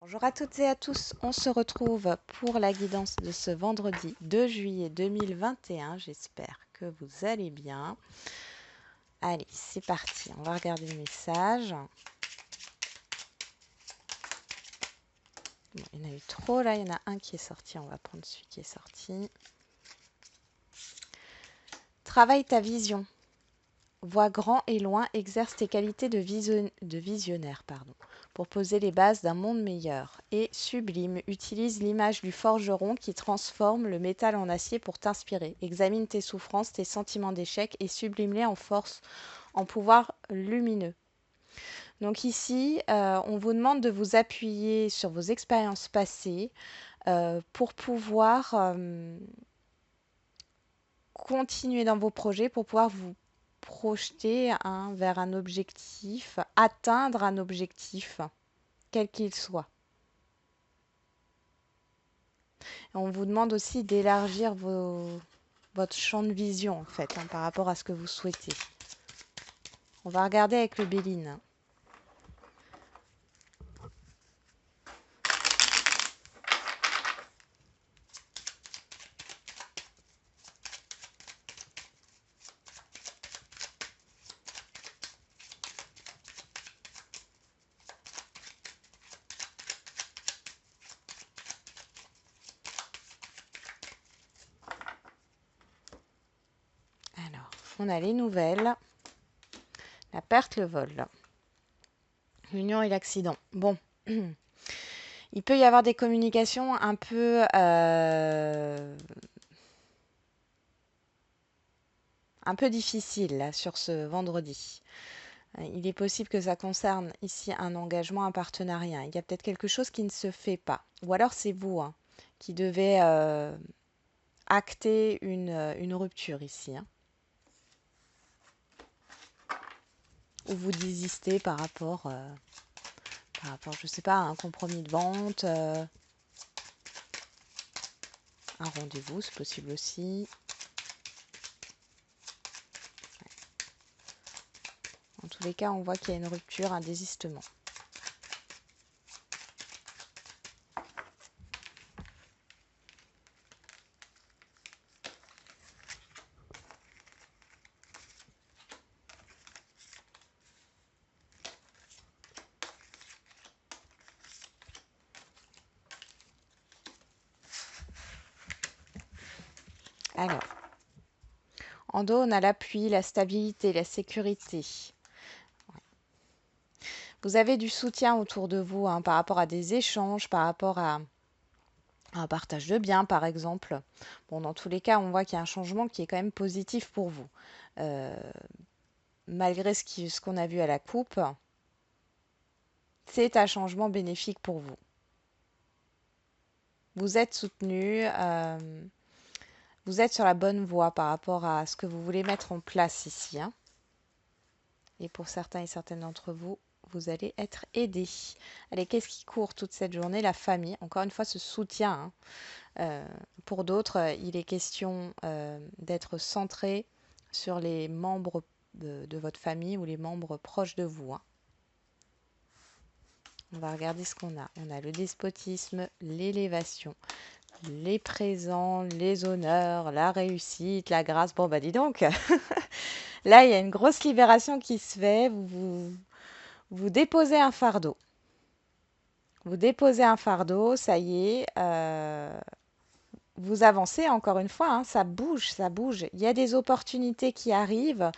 Bonjour à toutes et à tous, on se retrouve pour la guidance de ce vendredi 2 juillet 2021. J'espère que vous allez bien. Allez, c'est parti, on va regarder le message. Bon, il y en a eu trop là, il y en a un qui est sorti, on va prendre celui qui est sorti. Travaille ta vision. Vois grand et loin, exerce tes qualités de visionnaire, pour poser les bases d'un monde meilleur. Et sublime, utilise l'image du forgeron qui transforme le métal en acier pour t'inspirer. Examine tes souffrances, tes sentiments d'échec et sublime-les en force, en pouvoir lumineux. Donc ici, on vous demande de vous appuyer sur vos expériences passées pour pouvoir continuer dans vos projets, pour pouvoir vous projeter vers un objectif, atteindre un objectif, quel qu'il soit. On vous demande aussi d'élargir votre champ de vision, en fait, par rapport à ce que vous souhaitez. On va regarder avec le Béline. Alors, on a les nouvelles, la perte, le vol, l'union et l'accident. Bon, il peut y avoir des communications un peu difficiles là, sur ce vendredi. Il est possible que ça concerne ici un engagement, un partenariat. Il y a peut-être quelque chose qui ne se fait pas. Ou alors c'est vous qui devez acter une rupture ici. Ou vous désistez par rapport, je ne sais pas, à un compromis de vente, un rendez-vous, c'est possible aussi. En tous les cas, on voit qu'il y a une rupture, un désistement. Alors, en dos, on a l'appui, la stabilité, la sécurité. Vous avez du soutien autour de vous par rapport à des échanges, par rapport à un partage de biens, par exemple. Bon, dans tous les cas, on voit qu'il y a un changement qui est quand même positif pour vous. Malgré ce qu'on a vu à la coupe, c'est un changement bénéfique pour vous. Vous êtes soutenu, vous êtes sur la bonne voie par rapport à ce que vous voulez mettre en place ici. Et pour certains et certaines d'entre vous, vous allez être aidés. Allez, qu'est-ce qui court toute cette journée? La famille, encore une fois, ce soutien. Pour d'autres, il est question d'être centré sur les membres de votre famille ou les membres proches de vous. On va regarder ce qu'on a. On a le despotisme, l'élévation, les présents, les honneurs, la réussite, la grâce. Bon, bah dis donc, là, il y a une grosse libération qui se fait. Vous déposez un fardeau. Vous déposez un fardeau, ça y est. Vous avancez encore une fois, ça bouge, ça bouge. Il y a des opportunités qui arrivent.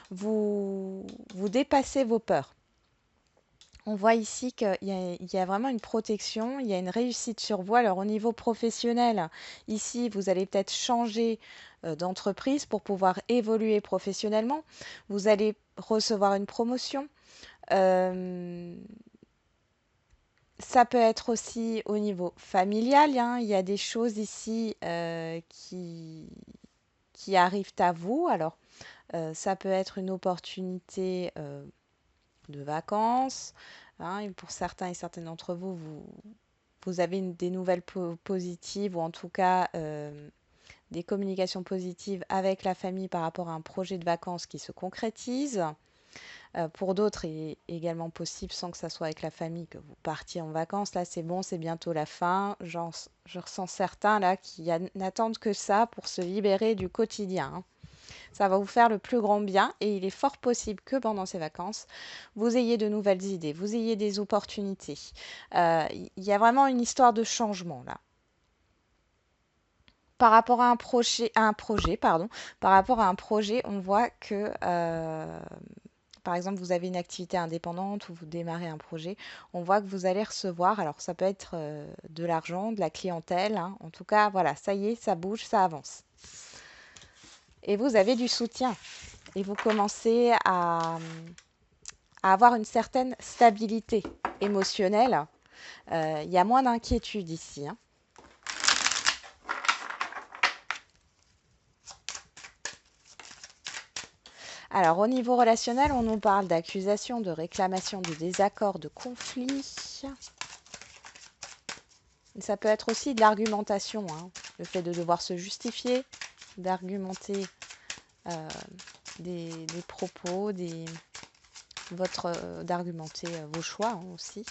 Vous dépassez vos peurs. On voit ici qu'il y a vraiment une protection, il y a une réussite sur vous. Alors au niveau professionnel, ici, vous allez peut-être changer d'entreprise pour pouvoir évoluer professionnellement. Vous allez recevoir une promotion. Ça peut être aussi au niveau familial. Il y a des choses ici qui arrivent à vous. Alors, ça peut être une opportunité de vacances. Et pour certains et certaines d'entre vous, vous avez des nouvelles positives ou en tout cas des communications positives avec la famille par rapport à un projet de vacances qui se concrétise. Pour d'autres, il est également possible, sans que ça soit avec la famille, que vous partiez en vacances. Là, c'est bon, c'est bientôt la fin. Je ressens certains là qui n'attendent que ça pour se libérer du quotidien, hein. Ça va vous faire le plus grand bien et il est fort possible que pendant ces vacances, vous ayez de nouvelles idées, vous ayez des opportunités. Il y a vraiment une histoire de changement là. Par rapport à un projet, pardon, par rapport à un projet, on voit que par exemple, vous avez une activité indépendante ou vous démarrez un projet, on voit que vous allez recevoir, alors ça peut être de l'argent, de la clientèle, hein. En tout cas, voilà, ça y est, ça bouge, ça avance. Et vous avez du soutien et vous commencez à avoir une certaine stabilité émotionnelle. Il y a moins d'inquiétude ici, hein. Alors, au niveau relationnel, on nous parle d'accusations, de réclamations, de désaccords, de conflits. Ça peut être aussi de l'argumentation, hein. Le fait de devoir se justifier, d'argumenter des propos, d'argumenter vos choix, hein, aussi.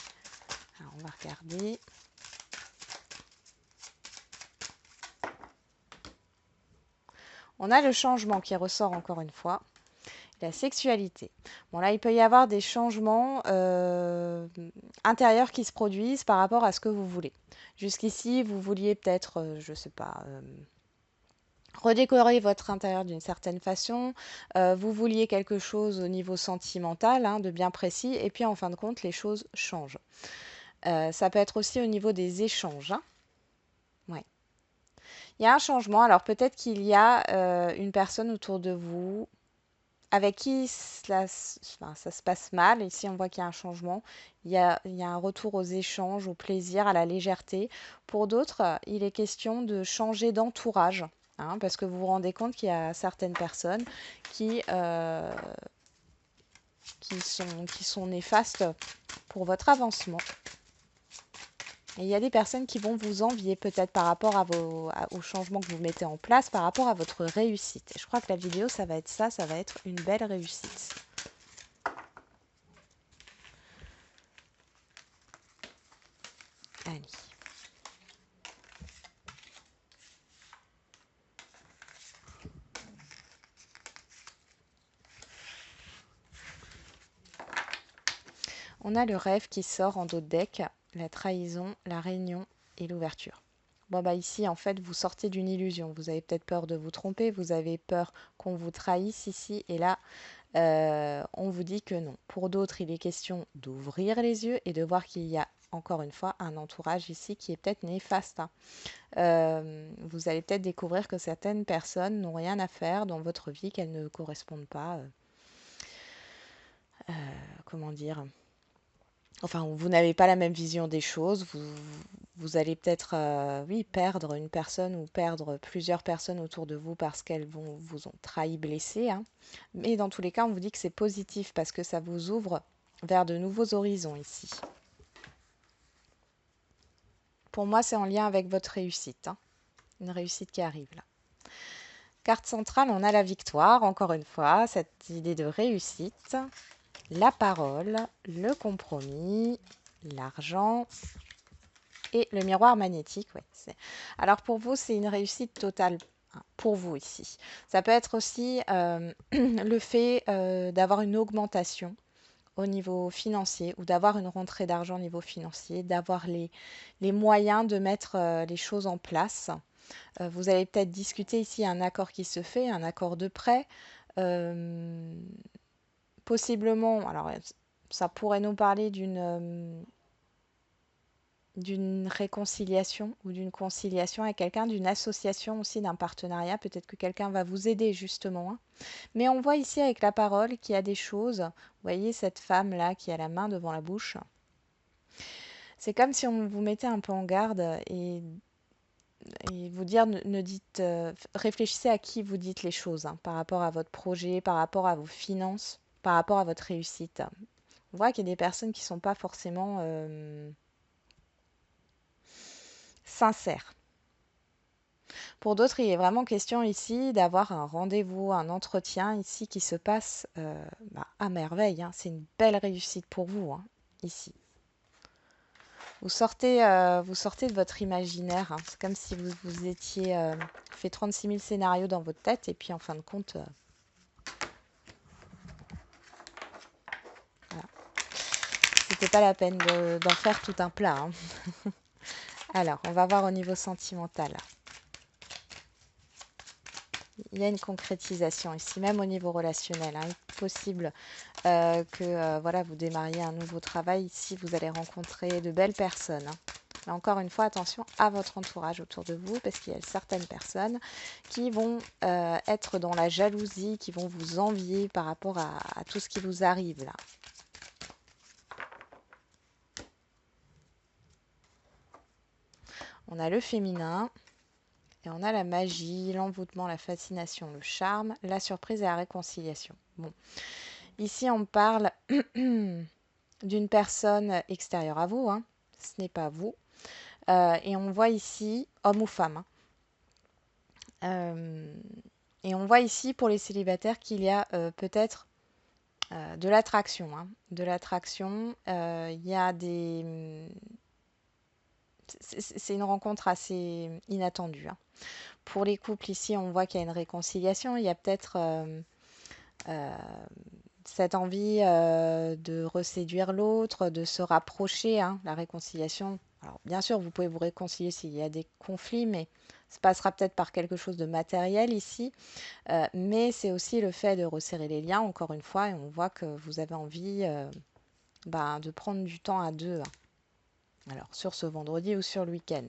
Alors, on va regarder. On a le changement qui ressort encore une fois. La sexualité. Bon là, il peut y avoir des changements intérieurs qui se produisent par rapport à ce que vous voulez. Jusqu'ici, vous vouliez peut-être, je ne sais pas, redécorer votre intérieur d'une certaine façon. Vous vouliez quelque chose au niveau sentimental, hein, de bien précis. Et puis en fin de compte, les choses changent. Ça peut être aussi au niveau des échanges, hein. Ouais. Il y a un changement. Alors peut-être qu'il y a une personne autour de vous avec qui enfin, ça se passe mal. Ici, on voit qu'il y a un changement. Il y a un retour aux échanges, au plaisir, à la légèreté. Pour d'autres, il est question de changer d'entourage, hein, parce que vous vous rendez compte qu'il y a certaines personnes qui, euh, qui sont néfastes pour votre avancement. Et il y a des personnes qui vont vous envier peut-être par rapport aux changements que vous mettez en place, par rapport à votre réussite. Et je crois que la vidéo, ça va être ça, ça va être une belle réussite. Allez. On a le rêve qui sort en dos de deck, la trahison, la réunion et l'ouverture. Bon bah ici en fait vous sortez d'une illusion, vous avez peut-être peur de vous tromper, vous avez peur qu'on vous trahisse ici et là on vous dit que non. Pour d'autres il est question d'ouvrir les yeux et de voir qu'il y a encore une fois un entourage ici qui est peut-être néfaste, hein. Vous allez peut-être découvrir que certaines personnes n'ont rien à faire dans votre vie, qu'elles ne correspondent pas, comment dire, enfin, vous n'avez pas la même vision des choses, vous allez peut-être oui, perdre une personne ou perdre plusieurs personnes autour de vous parce qu'elles vous ont trahi, blessé, hein. Mais dans tous les cas, on vous dit que c'est positif parce que ça vous ouvre vers de nouveaux horizons ici. Pour moi, c'est en lien avec votre réussite, hein. Une réussite qui arrive là. Carte centrale, on a la victoire, encore une fois, cette idée de réussite, la parole, le compromis, l'argent et le miroir magnétique. Ouais, alors pour vous, c'est une réussite totale, hein, pour vous ici. Ça peut être aussi le fait d'avoir une augmentation au niveau financier ou d'avoir une rentrée d'argent au niveau financier, d'avoir les moyens de mettre les choses en place. Vous allez peut-être discuter ici un accord qui se fait, un accord de prêt. Euh, Possiblement, alors ça pourrait nous parler d'une réconciliation ou d'une conciliation avec quelqu'un, d'une association aussi, d'un partenariat. Peut-être que quelqu'un va vous aider justement, hein. Mais on voit ici avec la parole qu'il y a des choses. Vous voyez cette femme-là qui a la main devant la bouche. C'est comme si on vous mettait un peu en garde et vous dire, ne dites, réfléchissez à qui vous dites les choses, hein, par rapport à votre projet, par rapport à vos finances, par rapport à votre réussite. On voit qu'il y a des personnes qui ne sont pas forcément sincères. Pour d'autres, il est vraiment question ici d'avoir un rendez-vous, un entretien ici qui se passe à merveille, hein. C'est une belle réussite pour vous, hein, ici. Vous sortez de votre imaginaire, hein. C'est comme si vous étiez fait 36 000 scénarios dans votre tête et puis en fin de compte, voilà. C'était pas la peine d'en faire tout un plat, hein. Alors, on va voir au niveau sentimental. Il y a une concrétisation ici, même au niveau relationnel, hein. Il est possible que voilà, vous démarriez un nouveau travail. Ici, vous allez rencontrer de belles personnes, hein. Mais encore une fois, attention à votre entourage autour de vous, parce qu'il y a certaines personnes qui vont être dans la jalousie, qui vont vous envier par rapport à tout ce qui vous arrive là. On a le féminin et on a la magie, l'envoûtement, la fascination, le charme, la surprise et la réconciliation. Bon, ici on parle d'une personne extérieure à vous, hein. Ce n'est pas vous. Et on voit ici homme ou femme, hein. Et on voit ici pour les célibataires qu'il y a peut-être de l'attraction, hein. De l'attraction. Il y a des... C'est une rencontre assez inattendue, hein. Pour les couples ici, on voit qu'il y a une réconciliation. Il y a peut-être euh, cette envie de reséduire l'autre, de se rapprocher, hein. La réconciliation. Alors bien sûr, vous pouvez vous réconcilier s'il y a des conflits, mais ça passera peut-être par quelque chose de matériel ici. Mais c'est aussi le fait de resserrer les liens, encore une fois, et on voit que vous avez envie de prendre du temps à deux, hein. Alors sur ce vendredi ou sur le week-end.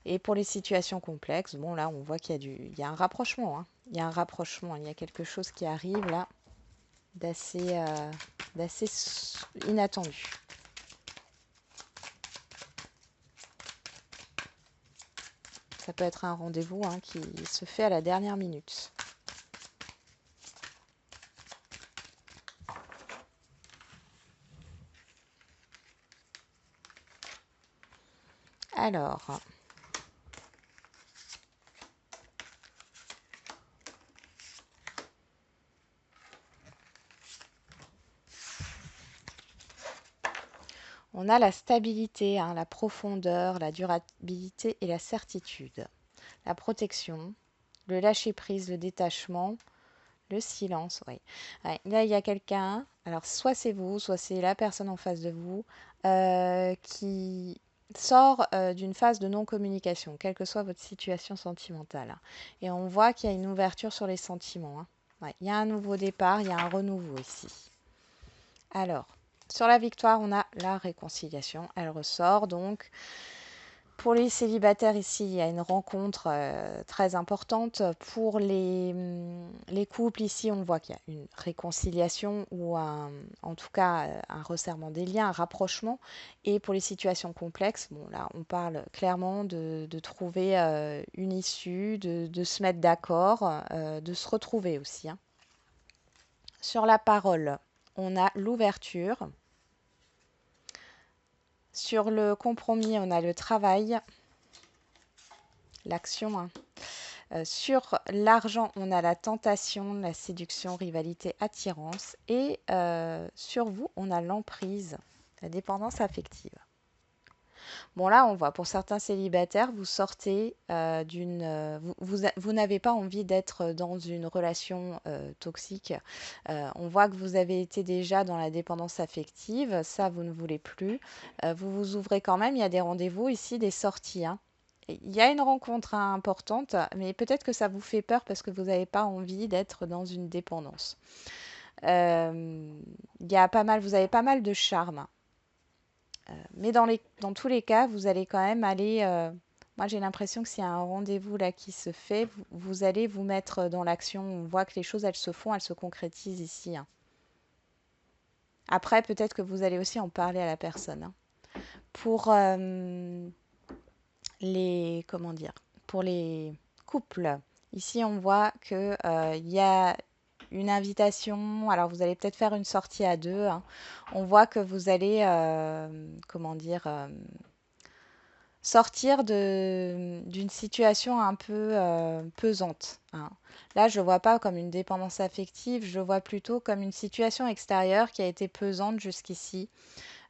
Et pour les situations complexes, bon là on voit qu'il y a il y a un rapprochement, hein. Il y a un rapprochement, il y a quelque chose qui arrive là d'assez inattendu. Ça peut être un rendez-vous, hein, qui se fait à la dernière minute. Alors, on a la stabilité, hein, la profondeur, la durabilité et la certitude. La protection, le lâcher-prise, le détachement, le silence, oui. Ouais, là, il y a quelqu'un, alors soit c'est vous, soit c'est la personne en face de vous, qui sort d'une phase de non-communication, quelle que soit votre situation sentimentale, hein. Et on voit qu'il y a une ouverture sur les sentiments, hein. Ouais, il y a un nouveau départ, il y a un renouveau ici. Alors, sur la victoire, on a la réconciliation. Elle ressort donc. Pour les célibataires ici, il y a une rencontre très importante. Pour les couples ici, on voit qu'il y a une réconciliation ou en tout cas un resserrement des liens, un rapprochement. Et pour les situations complexes, bon là, on parle clairement de trouver une issue, de se mettre d'accord, de se retrouver aussi, hein. Sur la parole, on a l'ouverture. Sur le compromis, on a le travail, l'action, hein. Sur l'argent, on a la tentation, la séduction, rivalité, attirance. Et sur vous, on a l'emprise, la dépendance affective. Bon là, on voit, pour certains célibataires, vous sortez d'une... vous n'avez pas envie d'être dans une relation toxique. On voit que vous avez été déjà dans la dépendance affective. Ça, vous ne voulez plus. Vous vous ouvrez quand même. Il y a des rendez-vous ici, des sorties, hein. Il y a une rencontre, hein, importante, mais peut-être que ça vous fait peur parce que vous n'avez pas envie d'être dans une dépendance. Il y a pas mal, vous avez pas mal de charme. Mais dans tous les cas, vous allez quand même aller. Moi, j'ai l'impression que s'il y a un rendez-vous là qui se fait, vous allez vous mettre dans l'action. On voit que les choses, elles se font, elles se concrétisent ici, hein. Après, peut-être que vous allez aussi en parler à la personne, hein. Pour comment dire, pour les couples, ici, on voit que il y a une invitation. Alors, vous allez peut-être faire une sortie à deux, hein. On voit que vous allez, comment dire, sortir d'une situation un peu pesante, hein. Là, je ne vois pas comme une dépendance affective, je vois plutôt comme une situation extérieure qui a été pesante jusqu'ici.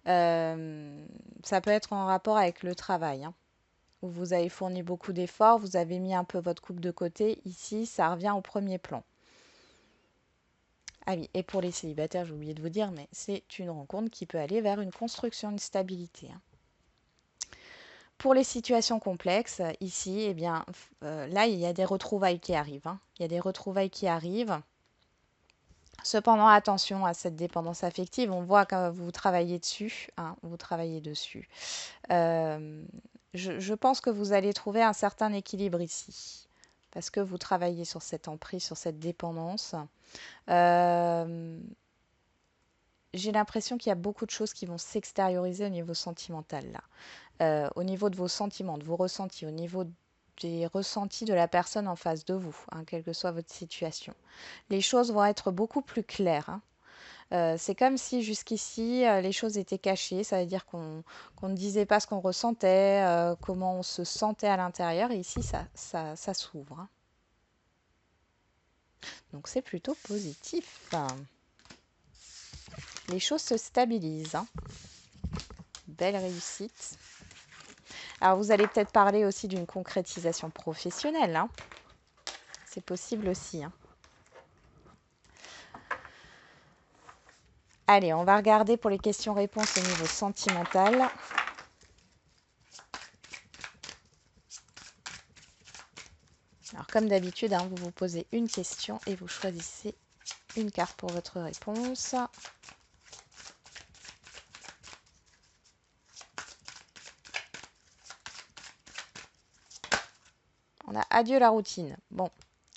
Ça peut être en rapport avec le travail, hein, où vous avez fourni beaucoup d'efforts, vous avez mis un peu votre couple de côté. Ici, ça revient au premier plan. Ah oui, et pour les célibataires, j'ai oublié de vous dire, mais c'est une rencontre qui peut aller vers une construction, une stabilité, hein. Pour les situations complexes, ici, eh bien, là, il y a des retrouvailles qui arrivent, hein. Il y a des retrouvailles qui arrivent. Cependant, attention à cette dépendance affective. On voit que vous travaillez dessus, hein, vous travaillez dessus. Euh, je pense que vous allez trouver un certain équilibre ici, parce que vous travaillez sur cette emprise, sur cette dépendance. Euh, j'ai l'impression qu'il y a beaucoup de choses qui vont s'extérioriser au niveau sentimental, là. Au niveau de vos sentiments, de vos ressentis, au niveau des ressentis de la personne en face de vous, hein, quelle que soit votre situation. Les choses vont être beaucoup plus claires, hein. C'est comme si jusqu'ici, les choses étaient cachées, ça veut dire qu'on ne disait pas ce qu'on ressentait, comment on se sentait à l'intérieur, et ici, ça s'ouvre, hein. Donc c'est plutôt positif. Les choses se stabilisent, hein. Belle réussite. Alors vous allez peut-être parler aussi d'une concrétisation professionnelle, hein. C'est possible aussi, hein. Allez, on va regarder pour les questions-réponses au niveau sentimental. Alors comme d'habitude, hein, vous vous posez une question et vous choisissez une carte pour votre réponse. On a adieu la routine. Bon,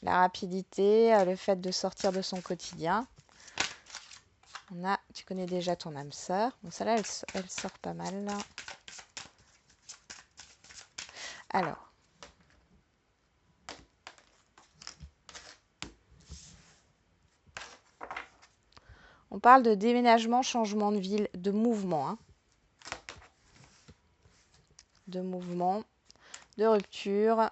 la rapidité, le fait de sortir de son quotidien. On a, tu connais déjà ton âme sœur. Bon, celle-là, elle sort pas mal, là. Alors, on parle de déménagement, changement de ville, de mouvement, hein. De mouvement, de rupture.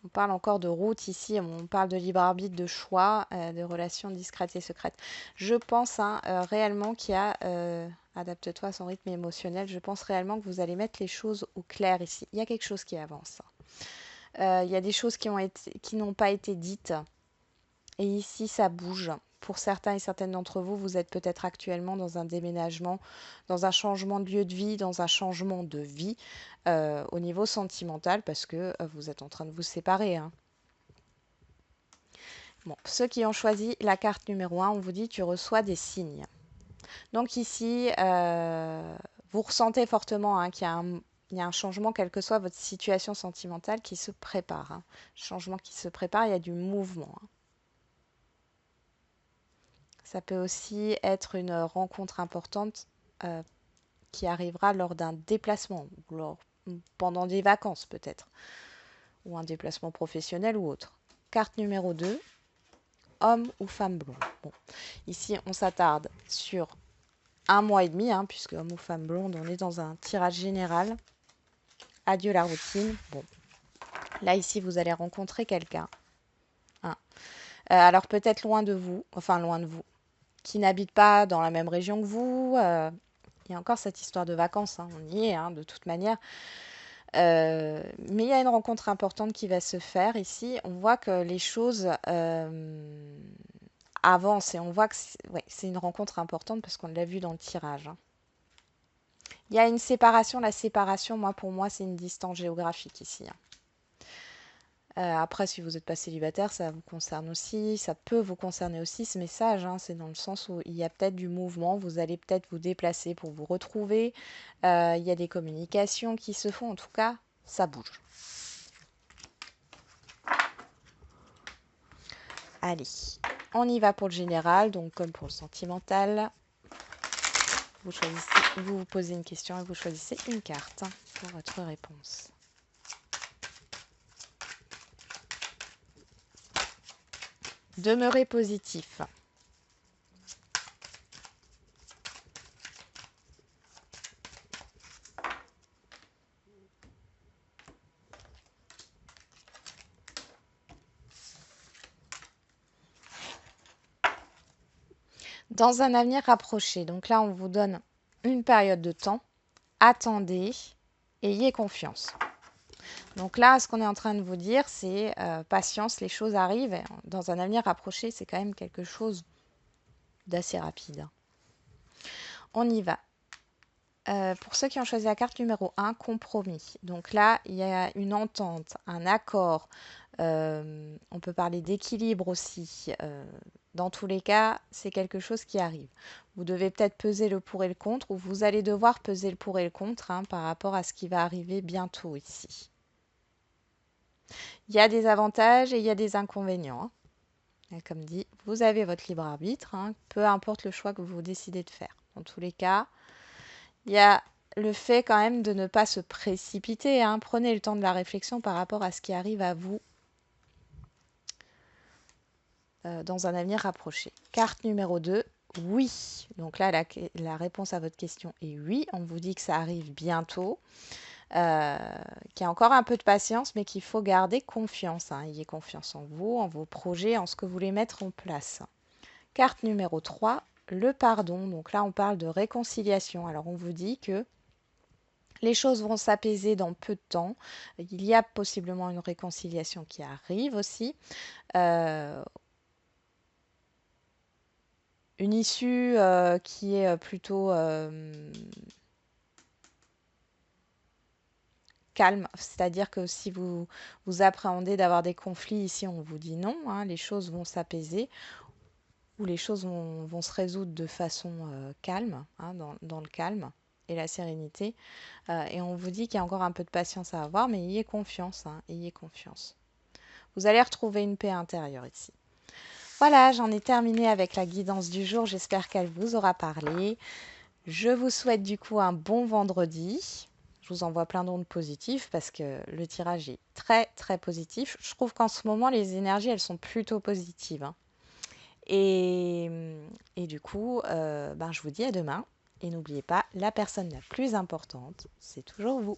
On parle encore de route ici, on parle de libre arbitre, de choix, de relations discrètes et secrètes. Je pense, hein, réellement qu'il y a, adapte-toi à son rythme émotionnel, je pense réellement que vous allez mettre les choses au clair ici. Il y a quelque chose qui avance. Il y a des choses qui n'ont pas été dites. Et ici, ça bouge. Pour certains et certaines d'entre vous, vous êtes peut-être actuellement dans un déménagement, dans un changement de lieu de vie, dans un changement de vie au niveau sentimental parce que vous êtes en train de vous séparer, hein. Bon, ceux qui ont choisi la carte numéro 1, on vous dit tu reçois des signes. Donc ici, vous ressentez fortement, hein, il y a un changement, quelle que soit votre situation sentimentale, qui se prépare, hein. Changement qui se prépare, il y a du mouvement, hein. Ça peut aussi être une rencontre importante euh, qui arrivera lors d'un déplacement, pendant des vacances peut-être, ou un déplacement professionnel ou autre. Carte numéro 2, homme ou femme blonde. Bon, ici, on s'attarde sur un mois et demi, hein, puisque homme ou femme blonde, on est dans un tirage général. Adieu la routine. Bon, là, ici, vous allez rencontrer quelqu'un, hein. Alors peut-être loin de vous, qui n'habite pas dans la même région que vous. Il y a encore cette histoire de vacances, hein, on y est, hein, de toute manière. Mais il y a une rencontre importante qui va se faire ici. On voit que les choses avancent et on voit que c'est une rencontre importante parce qu'on l'a vu dans le tirage, hein. Il y a une séparation. La séparation, pour moi, c'est une distance géographique ici, hein. Après, si vous n'êtes pas célibataire, ça vous concerne aussi, ça peut vous concerner aussi ce message, hein. C'est dans le sens où il y a peut-être du mouvement, vous allez peut-être vous déplacer pour vous retrouver. Il y a des communications qui se font, en tout cas, ça bouge. Allez, on y va pour le général, donc comme pour le sentimental. Vous vous posez une question et vous choisissez une carte, hein, pour votre réponse. Demeurez positif. Dans un avenir rapproché, donc là, on vous donne une période de temps. Attendez, ayez confiance. Donc là, ce qu'on est en train de vous dire, c'est patience, les choses arrivent. Dans un avenir rapproché, c'est quand même quelque chose d'assez rapide. On y va. Pour ceux qui ont choisi la carte numéro 1, compromis. Donc là, il y a une entente, un accord. On peut parler d'équilibre aussi. Dans tous les cas, c'est quelque chose qui arrive. Vous devez peut-être peser le pour et le contre, ou vous allez devoir peser le pour et le contre par rapport à ce qui va arriver bientôt ici. Il y a des avantages et il y a des inconvénients. Et comme dit, vous avez votre libre arbitre, peu importe le choix que vous décidez de faire. Dans tous les cas, il y a le fait quand même de ne pas se précipiter. Prenez le temps de la réflexion par rapport à ce qui arrive à vous dans un avenir rapproché. Carte numéro 2, oui. Donc là, la réponse à votre question est oui. On vous dit que ça arrive bientôt, qu'il y a encore un peu de patience, mais qu'il faut garder confiance. Ayez confiance en vous, en vos projets, en ce que vous voulez mettre en place. Carte numéro 3, le pardon. Donc là, on parle de réconciliation. Alors, on vous dit que les choses vont s'apaiser dans peu de temps. Il y a possiblement une réconciliation qui arrive aussi. Une issue qui est plutôt calme, c'est-à-dire que si vous appréhendez d'avoir des conflits, ici on vous dit non, les choses vont s'apaiser ou les choses vont se résoudre de façon calme, dans le calme et la sérénité. Et on vous dit qu'il y a encore un peu de patience à avoir, mais ayez confiance, ayez confiance. Vous allez retrouver une paix intérieure ici. Voilà, j'en ai terminé avec la guidance du jour. J'espère qu'elle vous aura parlé. Je vous souhaite du coup un bon vendredi. Je vous envoie plein d'ondes positives parce que le tirage est très très positif. Je trouve qu'en ce moment, les énergies, elles sont plutôt positives. Et du coup, je vous dis à demain. Et n'oubliez pas, la personne la plus importante, c'est toujours vous.